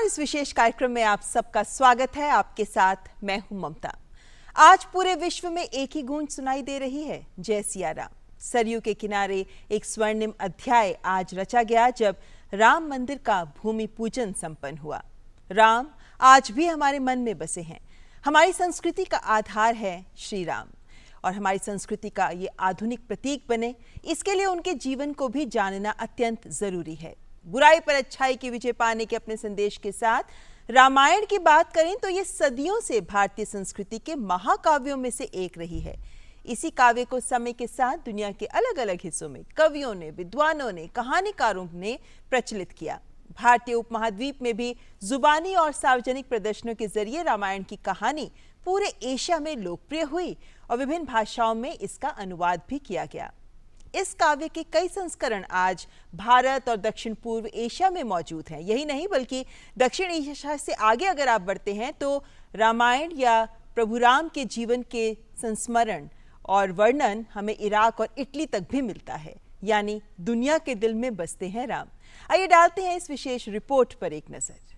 नमस्कार। इस विशेष कार्यक्रम में आप सबका स्वागत है। आपके साथ मैं हूं ममता। आज पूरे विश्व में एक ही गूंज सुनाई दे रही है, जय सिया राम। सरयू के किनारे एक स्वर्णिम अध्याय आज रचा गया जब राम मंदिर का भूमि पूजन संपन्न हुआ। राम आज भी हमारे मन में बसे हैं। हमारी संस्कृति का आधार है श्री राम और हमारी संस्कृति का ये आधुनिक प्रतीक बने, इसके लिए उनके जीवन को भी जानना अत्यंत जरूरी है। बुराई पर अच्छाई की विजय पाने के अपने संदेश के साथ रामायण की बात करें तो ये सदियों से भारतीय संस्कृति के महाकाव्यों में से एक रही है। इसी काव्य को समय के साथ दुनिया के अलग अलग हिस्सों में कवियों ने, विद्वानों ने, कहानीकारों ने प्रचलित किया। भारतीय उपमहाद्वीप में भी जुबानी और सार्वजनिक प्रदर्शनों के जरिए रामायण की कहानी पूरे एशिया में लोकप्रिय हुई और विभिन्न भाषाओं में इसका अनुवाद भी किया गया। इस काव्य के कई संस्करण आज भारत और दक्षिण पूर्व एशिया में मौजूद हैं। यही नहीं बल्कि दक्षिण एशिया से आगे अगर आप बढ़ते हैं तो रामायण या प्रभु राम के जीवन के संस्मरण और वर्णन हमें इराक और इटली तक भी मिलता है, यानी दुनिया के दिल में बसते हैं राम। आइए डालते हैं इस विशेष रिपोर्ट पर एक नजर।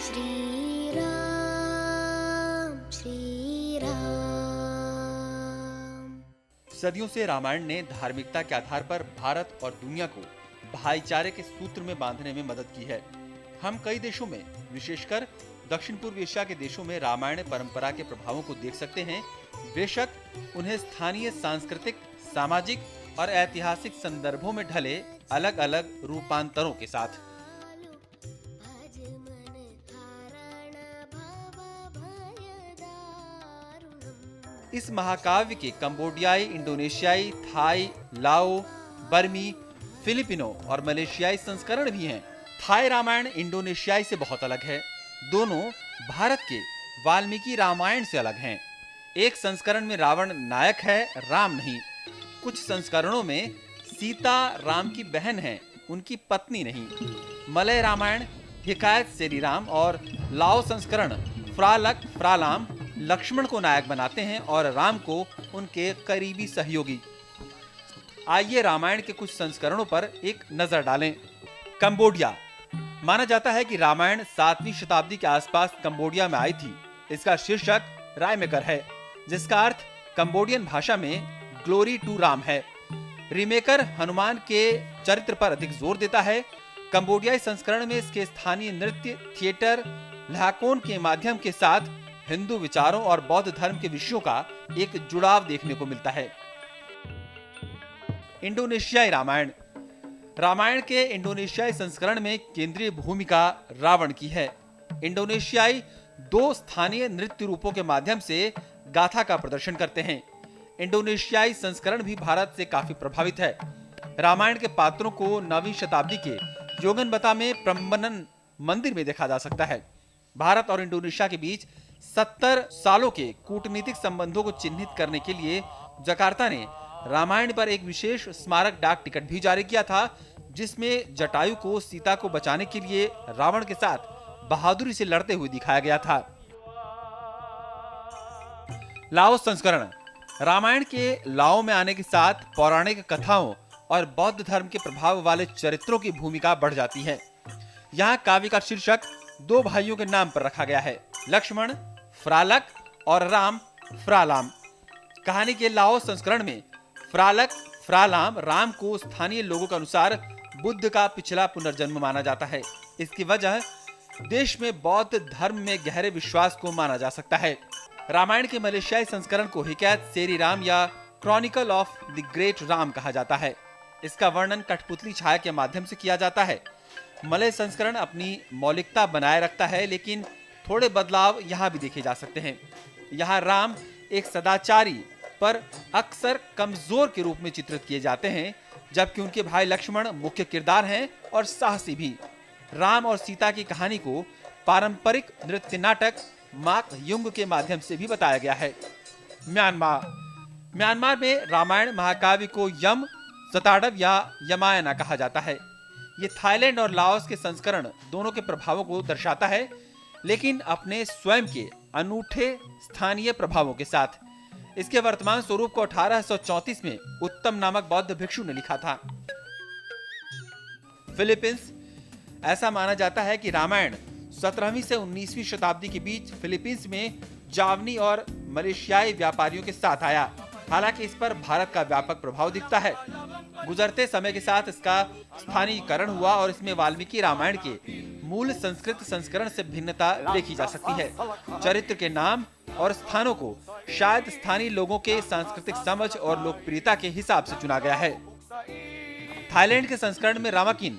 श्री राम श्री राम। सदियों से रामायण ने धार्मिकता के आधार पर भारत और दुनिया को भाईचारे के सूत्र में बांधने में मदद की है। हम कई देशों में, विशेषकर दक्षिण पूर्व एशिया के देशों में रामायण परंपरा के प्रभावों को देख सकते हैं। बेशक उन्हें स्थानीय सांस्कृतिक, सामाजिक और ऐतिहासिक संदर्भों में ढले अलग अलग रूपांतरों के साथ। इस महाकाव्य के कंबोडियाई, इंडोनेशियाई, थाई, लाओ, बर्मी, फिलिपिनो और मलेशियाई संस्करण भी हैं। थाई रामायण इंडोनेशियाई से बहुत अलग है। दोनों भारत के वाल्मीकि रामायण से अलग हैं। एक संस्करण में रावण नायक है, राम नहीं। कुछ संस्करणों में सीता राम की बहन है, उनकी पत्नी नहीं। मलय रामायण हिकायत श्री राम और लाओ संस्करण फ्रालक फ्रालाम लक्ष्मण को नायक बनाते हैं और राम को उनके करीबी सहयोगी। आइए रामायण के कुछ संस्करणों पर एक नजर डालें। कंबोडिया। माना जाता है कि रामायण 7वीं शताब्दी के आसपास कंबोडिया में आई थी। इसका शीर्षक रायमेकर है, जिसका अर्थ कंबोडियन भाषा में ग्लोरी टू राम है। रीमेकर हनुमान के चरित्र पर अधिक जोर देता है। कंबोडियाई संस्करण में इसके स्थानीय नृत्य, थिएटर, लहाकोन के माध्यम के साथ हिंदू विचारों और बौद्ध धर्म के विषयों का एक जुड़ाव देखने को मिलता है। इंडोनेशियाई रामायण। रामायण के इंडोनेशियाई संस्करण में केंद्रीय भूमिका रावण की है। इंडोनेशियाई 2 स्थानीय नृत्य रूपों के माध्यम से गाथा का प्रदर्शन करते हैं। इंडोनेशियाई संस्करण भी भारत से काफी प्रभावित है। रामायण के पात्रों को 9वीं शताब्दी के योगनबता में प्रम्बनन मंदिर में देखा जा सकता है। भारत और इंडोनेशिया के बीच 70 सालों के कूटनीतिक संबंधों को चिन्हित करने के लिए जकार्ता ने रामायण पर एक विशेष स्मारक डाक टिकट भी जारी किया था, जिसमें जटायु को सीता को बचाने के लिए रावण के साथ बहादुरी से लड़ते हुए दिखाया गया था। लाओ संस्करण। रामायण के लाओ में आने के साथ पौराणिक कथाओं और बौद्ध धर्म के प्रभाव वाले चरित्रों की भूमिका बढ़ जाती है। यहाँ काव्य का शीर्षक 2 भाइयों के नाम पर रखा गया है, लक्ष्मण फ्रालक और राम फ्रालाम। कहानी के लाओ संस्करण में फ्रालक फ्रालाम राम को स्थानीय लोगों के अनुसार बुद्ध का पिछला पुनर्जन्म माना जाता है। इसकी वजह देश में बौद्ध धर्म में गहरे विश्वास को माना जा सकता है। रामायण के मलेशियाई संस्करण को हिकायत श्री राम या Chronicle of the great Ram कहा जाता है। इसका वर्णन कठपुतली छाया के माध्यम से किया जाता है। मलय संस्करण अपनी मौलिकता बनाए रखता है, लेकिन थोड़े बदलाव यहाँ भी देखे जा सकते हैं। यहाँ राम एक सदाचारी पर अक्सर कमजोर के रूप में चित्रित किए जाते हैं, जबकि उनके भाई लक्ष्मण मुख्य किरदार हैं और साहसी भी। राम और सीता की कहानी को पारंपरिक नृत्य नाटक माक युंग के माध्यम से भी बताया गया है। म्यांमार। म्यांमार में रामायण महाकाव्य को यम, सताडव या यमायना कहा जाता है। ये थाईलैंड और लाओस के संस्करण दोनों के प्रभावों को दर्शाता है, लेकिन अपने स्वयं के अनूठे स्थानीय प्रभावों के साथ। इसके वर्तमान स्वरूप को 1834 में उत्तम नामक बौद्ध भिक्षु ने लिखा था। फिलीपींस। ऐसा माना जाता है कि रामायण 17वीं से 19वीं शताब्दी के बीच फिलीपींस में जावनी और मलेशियाई व्यापारियों के साथ आया। हालांकि इस पर भारत का व्यापक प्रभाव दिखता है। गुजरते समय के साथ इसका स्थानीयकरण हुआ और इसमें वाल्मीकि रामायण के मूल संस्कृत संस्करण से भिन्नता देखी जा सकती है। चरित्र के नाम और स्थानों को शायद स्थानीय लोगों के सांस्कृतिक समझ और लोकप्रियता के हिसाब से चुना गया है। थाईलैंड के संस्करण में रामाकिन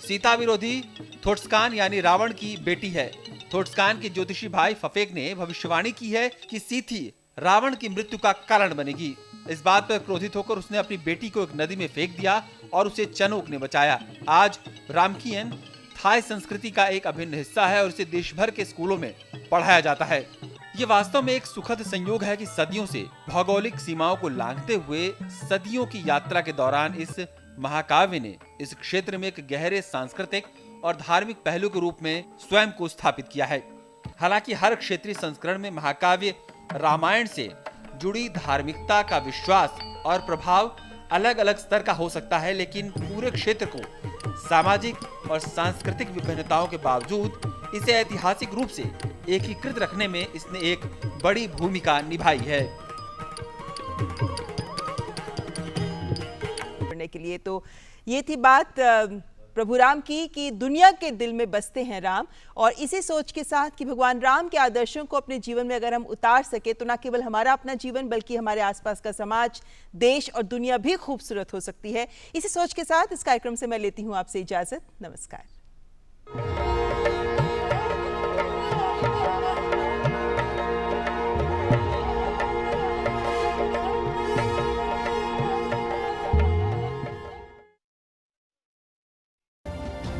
सीता विरोधी थोट्सकान यानी रावण की बेटी है। थोट्सकान के ज्योतिषी भाई फफेक ने भविष्यवाणी की है कि सीथी रावण की मृत्यु का कारण बनेगी। इस बात पर क्रोधित होकर उसने अपनी बेटी को एक नदी में फेंक दिया और उसे चनोक ने बचाया। आज रामकियन थाई संस्कृति का एक अभिन्न हिस्सा है और इसे देश भर के स्कूलों में पढ़ाया जाता है। ये वास्तव में एक सुखद संयोग है कि सदियों से भौगोलिक सीमाओं को लांघते हुए सदियों की यात्रा के दौरान इस महाकाव्य ने इस क्षेत्र में एक गहरे सांस्कृतिक और धार्मिक पहलू के रूप में स्वयं को स्थापित किया है। हालांकि हर क्षेत्रीय संस्करण में महाकाव्य रामायण से जुड़ी धार्मिकता का विश्वास और प्रभाव अलग अलग स्तर का हो सकता है, लेकिन पूरे क्षेत्र को सामाजिक और सांस्कृतिक विभिन्नताओं के बावजूद इसे ऐतिहासिक रूप से एकीकृत रखने में इसने एक बड़ी भूमिका निभाई है। के लिए तो ये थी बात प्रभु राम की कि दुनिया के दिल में बसते हैं राम, और इसी सोच के साथ कि भगवान राम के आदर्शों को अपने जीवन में अगर हम उतार सके तो न केवल हमारा अपना जीवन बल्कि हमारे आसपास का समाज, देश और दुनिया भी खूबसूरत हो सकती है। इसी सोच के साथ इस कार्यक्रम से मैं लेती हूं आपसे इजाजत। नमस्कार।